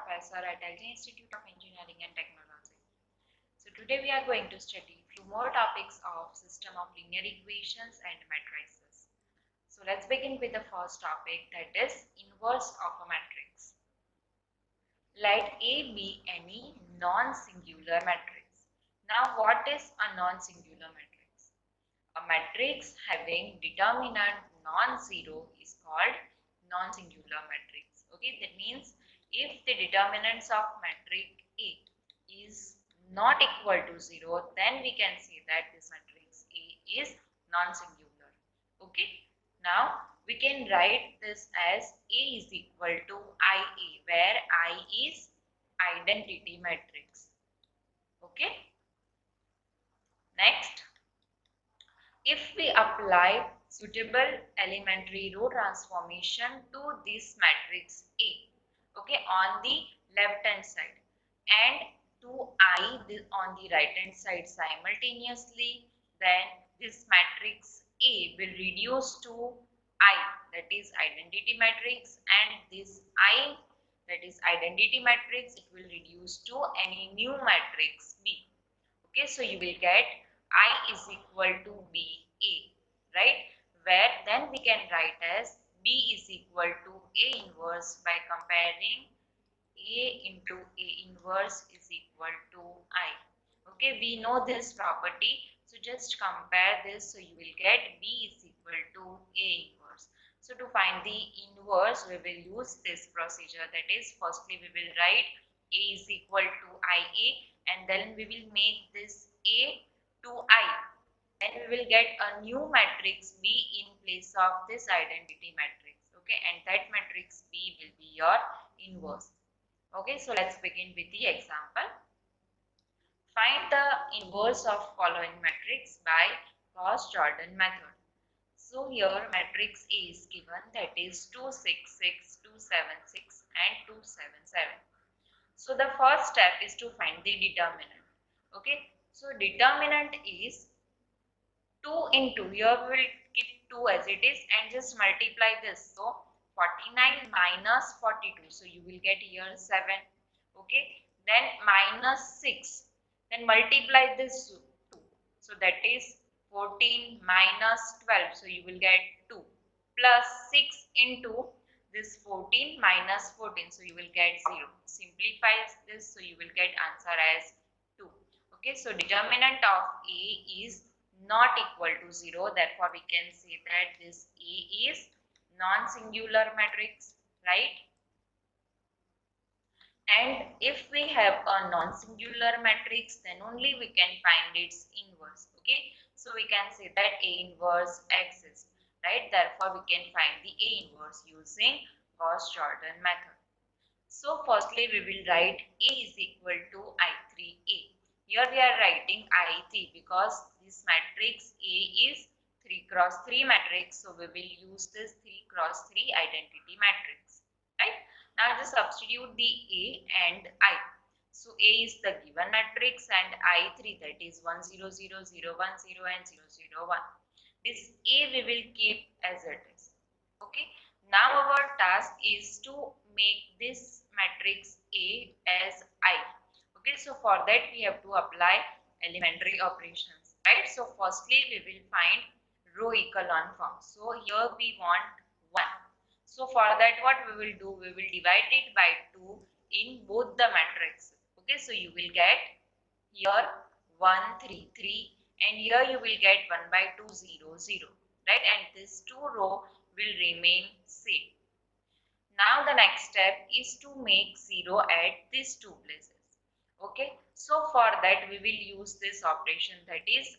professor at LG Institute of Engineering and Technology. So today we are going to study few more topics of system of linear equations and matrices. So let's begin with the first topic, that is inverse of a matrix. Let A be any non-singular matrix. Now what is a non-singular matrix? A matrix having determinant non-zero is called non-singular matrix. Okay, that means if the determinants of matrix A is not equal to 0, then we can say that this matrix A is non-singular. Okay, now we can write this as A is equal to IA, where I is identity matrix. Okay, next, if we apply suitable elementary row transformation to this matrix A, okay, on the left hand side and to I on the right hand side simultaneously, then this matrix A will reduce to I, that is identity matrix, and this I, that is identity matrix, it will reduce to any new matrix B. Okay, so you will get I is equal to BA, right? Where then we can write as B is equal to A inverse by comparing A into A inverse is equal to I. Okay, we know this property, so just compare this, so you will get B is equal to A inverse. So to find the inverse, we will use this procedure, that is, firstly we will write A is equal to IA, and then we will make this A to I, then we will get a new matrix B in place of this identity matrix. Okay, and that matrix B will be your inverse. Okay, so let's begin with the example. Find the inverse of following matrix by Gauss-Jordan method. So here matrix A is given, that is 2, 6, 6, 2, 7, 6 and 2, 7, 7. So the first step is to find the determinant. Okay, so determinant is 2 into, here we will keep 2 as it is and just multiply this. So 49 minus 42, so you will get here 7. Okay, then minus 6, then multiply this 2, so that is 14 minus 12, so you will get 2, plus 6 into this 14 minus 14, so you will get 0. Simplify this, so you will get answer as 2. Okay, so determinant of A is not equal to 0, therefore we can say that this A is non-singular matrix, right? And if we have a non-singular matrix, then only we can find its inverse. Okay, so we can say that A inverse exists, right? Therefore we can find the A inverse using Gauss-Jordan method. So firstly we will write A is equal to I3A. Here we are writing I3 because this matrix A is 3 cross 3 matrix, so we will use this 3 cross 3 identity matrix, right? Now just substitute the A and I. So A is the given matrix and I3, that is 1 0 0 0 1 0 and 0 0 1. This A we will keep as it is. Okay. Now our task is to make this matrix A as I. Okay, so for that we have to apply elementary operations, right? So firstly we will find row echelon form. So here we want 1. So for that what we will do, we will divide it by 2 in both the matrices. Okay, so you will get here 1 3 3 and here you will get 1 by 2 0 0, right? And this 2 row will remain same. Now the next step is to make 0 at these two places. Okay, so for that we will use this operation, that is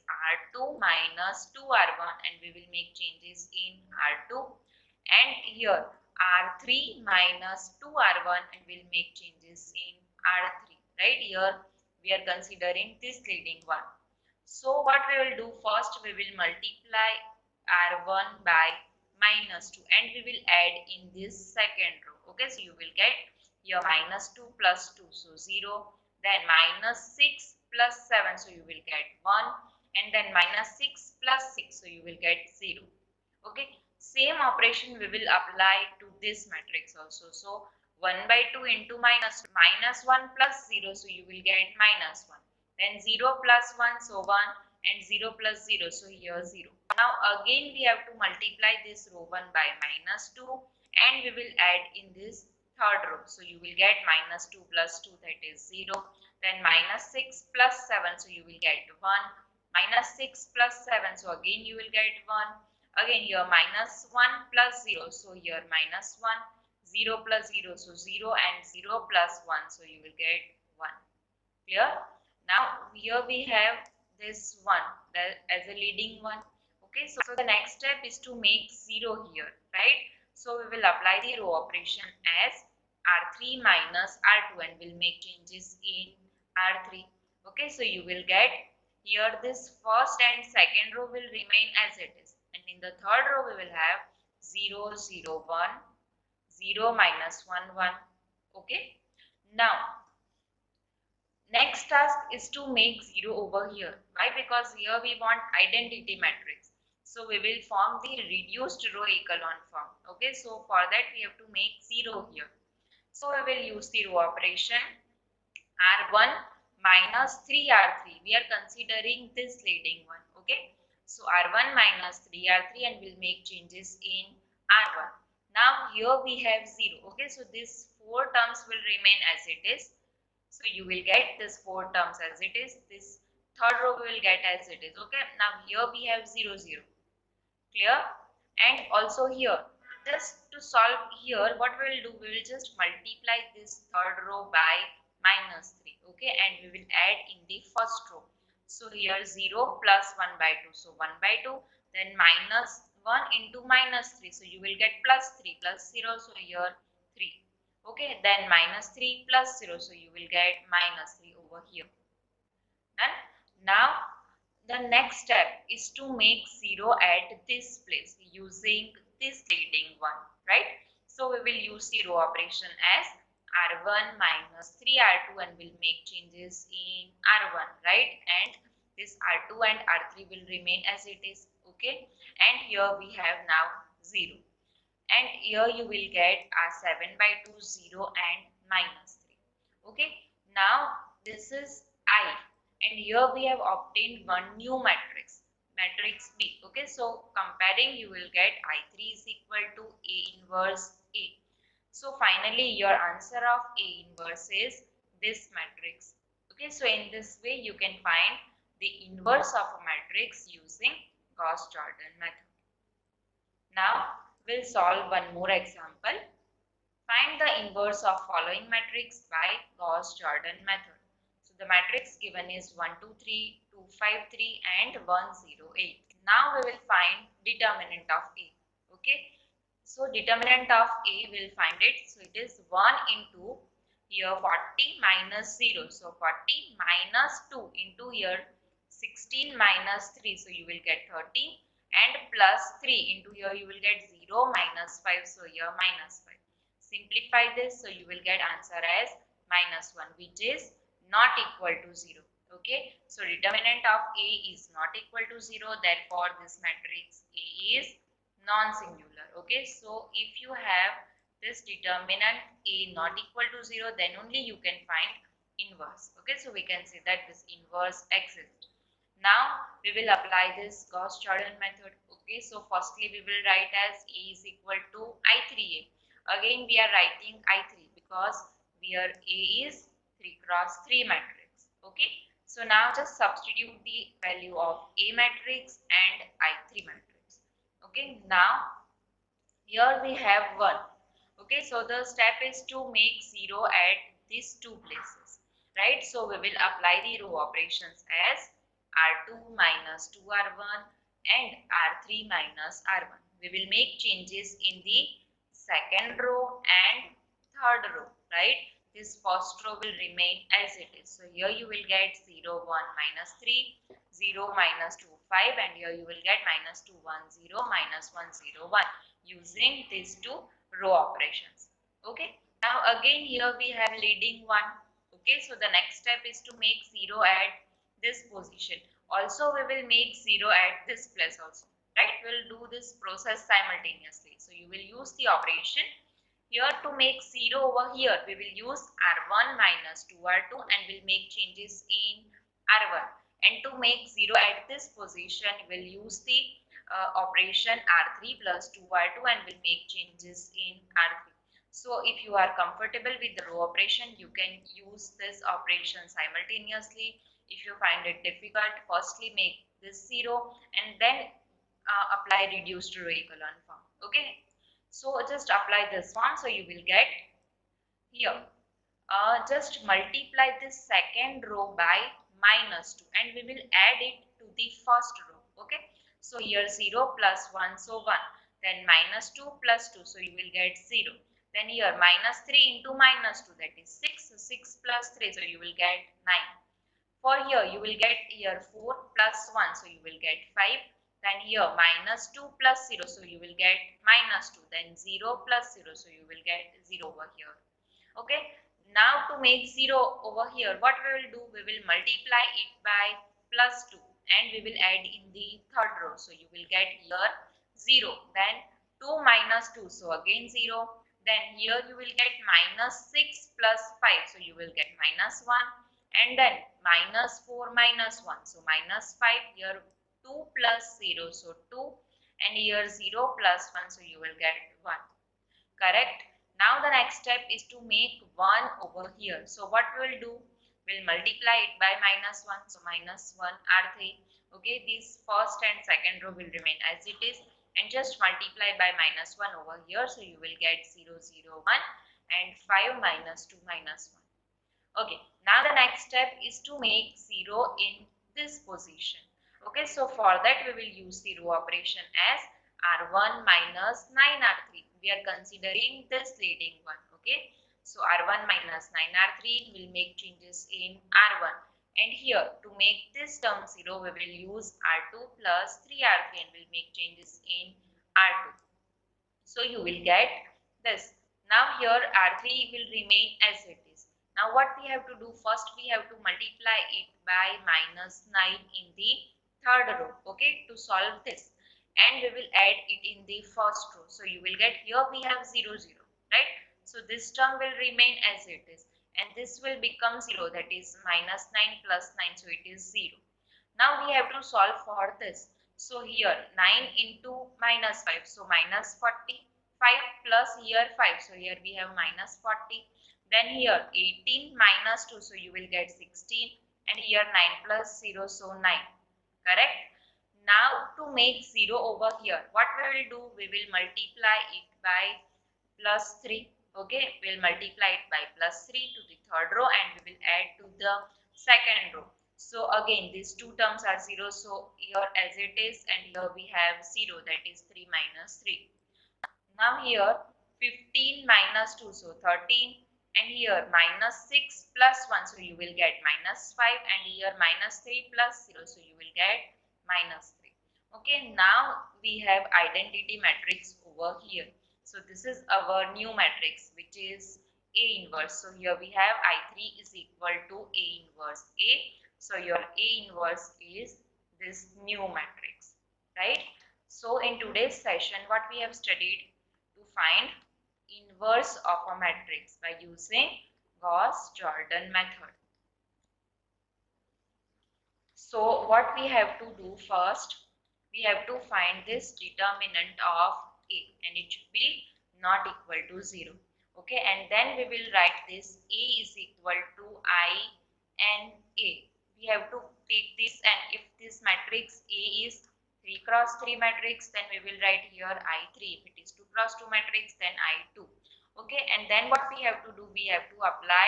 R2 minus 2R1, and we will make changes in R2, and here R3 minus 2R1 and we will make changes in R3, right? Here we are considering this leading one. So what we will do, first we will multiply R1 by minus 2 and we will add in this second row. Okay, so you will get here minus 2 plus 2, so 0, then minus 6 plus 7, so you will get 1, and then minus 6 plus 6, so you will get 0. Okay, same operation we will apply to this matrix also. So 1 by 2 into minus 1 plus 0, so you will get minus 1. Then 0 plus 1, so 1, and 0 plus 0, so here 0. Now again we have to multiply this row 1 by minus 2, and we will add in this third row. So you will get minus 2 plus 2, that is 0. Then minus 6 plus 7, so you will get 1. Minus 6 plus 7, so again you will get 1. Again here minus 1 plus 0, so here minus 1. 0 plus 0, so 0, and 0 plus 1, so you will get 1. Clear? Now here we have this 1 that as a leading one. Okay, so the next step is to make 0 here, right? So we will apply the row operation as R3 minus R2 and will make changes in R3. Okay, so you will get here this first and second row will remain as it is, and in the third row we will have 0, 0, 1, 0 minus 1, 1. Okay, now next task is to make 0 over here. Why? Because here we want identity matrix. So we will form the reduced row echelon form. Okay, so for that we have to make 0 here. So we will use the row operation R1 minus 3R3. We are considering this leading one. Okay, so R1 minus 3R3 and we'll make changes in R1. Now here we have 0. Okay, so these 4 terms will remain as it is. So you will get this 4 terms as it is. This third row we will get as it is. Okay, now here we have 0, 0. Clear? And also here, just to solve here, what we will do, we will just multiply this third row by minus 3. Okay, and we will add in the first row. So here 0 plus 1 by 2. So 1 by 2, then minus 1 into minus 3. So you will get plus 3 plus 0. So here 3. Okay, then minus 3 plus 0. So you will get minus 3 over here. Done. Now the next step is to make 0 at this place using this leading one, right? So we will use the row operation as R1 minus 3R2 and will make changes in R1, right? And this R2 and R3 will remain as it is, okay? And here we have now 0. And here you will get R7 by 2, 0 and minus 3. Okay, now this is I, and here we have obtained one new matrix, matrix B. Okay, so comparing you will get I3 is equal to A inverse A. So finally your answer of A inverse is this matrix. Okay, so in this way you can find the inverse of a matrix using Gauss-Jordan method. Now we'll solve one more example. Find the inverse of following matrix by Gauss-Jordan method. So the matrix given is 1, 2, 3, 2, 5, 3 and 1, 0, 8. Now we will find determinant of A. Okay. So determinant of A will find it. So it is 1 into here 40 minus 0. So 40 minus 2 into here 16 minus 3. So you will get 30 and plus 3 into here you will get 0 minus 5. So here minus 5. Simplify this, so you will get answer as minus 1, which is not equal to 0. Okay, so determinant of A is not equal to 0, therefore this matrix A is non-singular. Okay, so if you have this determinant A not equal to 0, then only you can find inverse. Okay, so we can say that this inverse exists. Now we will apply this Gauss-Jordan method. Okay, so firstly we will write as A is equal to I3A. Again we are writing I3 because where A is 3 cross 3 matrix. Okay, so now just substitute the value of A matrix and I3 matrix. Okay, now here we have 1. Okay, so the step is to make 0 at these two places, right? So we will apply the row operations as R2 minus 2R1 and R3 minus R1. We will make changes in the second row and third row, right? This first row will remain as it is. So here you will get 0, 1, minus 3, 0, minus 2, 5, and here you will get minus 2, 1, 0, minus 1, 0, 1 using these two row operations. Okay. Now again here we have leading one. Okay. So the next step is to make 0 at this position. Also we will make 0 at this place also. Right, we'll do this process simultaneously. So you will use the operation Here to make 0 over here, we will use R1 minus 2R2 and will make changes in R1. And to make 0 at this position, we will use the operation R3 plus 2R2 and will make changes in R3. So if you are comfortable with the row operation, you can use this operation simultaneously. If you find it difficult, firstly make this 0 and then apply reduced row echelon form. Okay. So just apply this one. So you will get here. Just multiply this second row by -2 and we will add it to the first row. Okay. So here 0 plus 1, so 1. Then -2 plus 2, so you will get 0. Then here -3 into -2, that is 6. So 6 plus 3, so you will get 9. For here you will get here 4 plus 1, so you will get 5. Then here -2 plus 0, so you will get -2. Then 0 plus 0, so you will get 0 over here. Okay. Now to make 0 over here, what we will do, we will multiply it by +2 and we will add in the third row. So you will get here 0. Then 2 minus 2, so again 0. Then here you will get -6 plus 5, so you will get -1. And then -4 minus 1, so -5. Here 2 plus 0, so 2. And here 0 plus 1, so you will get 1. Correct. Now the next step is to make 1 over here. So what we will do, we'll multiply it by -1, so -1 R3. Okay, this first and second row will remain as it is and just multiply by -1 over here. So you will get 0, 0, 1 and 5 minus 2 minus 1. Okay, now the next step is to make 0 in this position. Okay, so for that we will use the row operation as R1 minus 9R3. We are considering this leading one. Okay, so R1 minus 9R3 will make changes in R1. And here to make this term 0, we will use R2 plus 3R3 and will make changes in R2. So you will get this. Now here R3 will remain as it is. Now what we have to do, first we have to multiply it by -9 in the third row. Okay, to solve this. And we will add it in the first row. So you will get here we have 0, 0, right? So this term will remain as it is. And this will become 0, that is -9 plus 9. So it is 0. Now we have to solve for this. So here 9 into -5, so -40. 5 plus here 5, so here we have -40. Then here 18 minus 2, so you will get 16. And here 9 plus 0, so 9. Correct? Now to make 0 over here, what we will do, we will multiply it by +3. Okay, we will multiply it by +3 to the third row and we will add to the second row. So again these two terms are 0, so here as it is, and here we have 0, that is 3 minus 3. Now here 15 minus 2, so 13. And here -6 plus 1, so you will get -5. And here -3 plus 0, so you will get -3. Okay, now we have identity matrix over here. So this is our new matrix, which is A inverse. So here we have I3 is equal to A inverse A. So your A inverse is this new matrix, right? So in today's session, what we have studied, to find inverse of a matrix by using Gauss-Jordan method. So what we have to do first, we have to find this determinant of A and it should be not equal to 0. Okay, and then we will write this A is equal to I and A. We have to take this, and if this matrix A is 3 cross 3 matrix, then we will write here I3. If it is 2 cross 2 matrix, then I2. Okay, and then what we have to do, we have to apply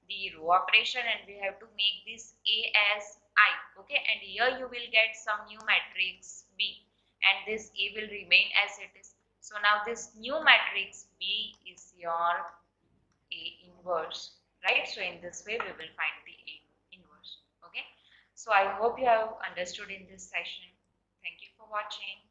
the row operation and we have to make this A as I. Okay, and here you will get some new matrix B and this A will remain as it is. So now this new matrix B is your A inverse, right? So in this way we will find the A inverse. Okay, so I hope you have understood in this session. Thank you for watching.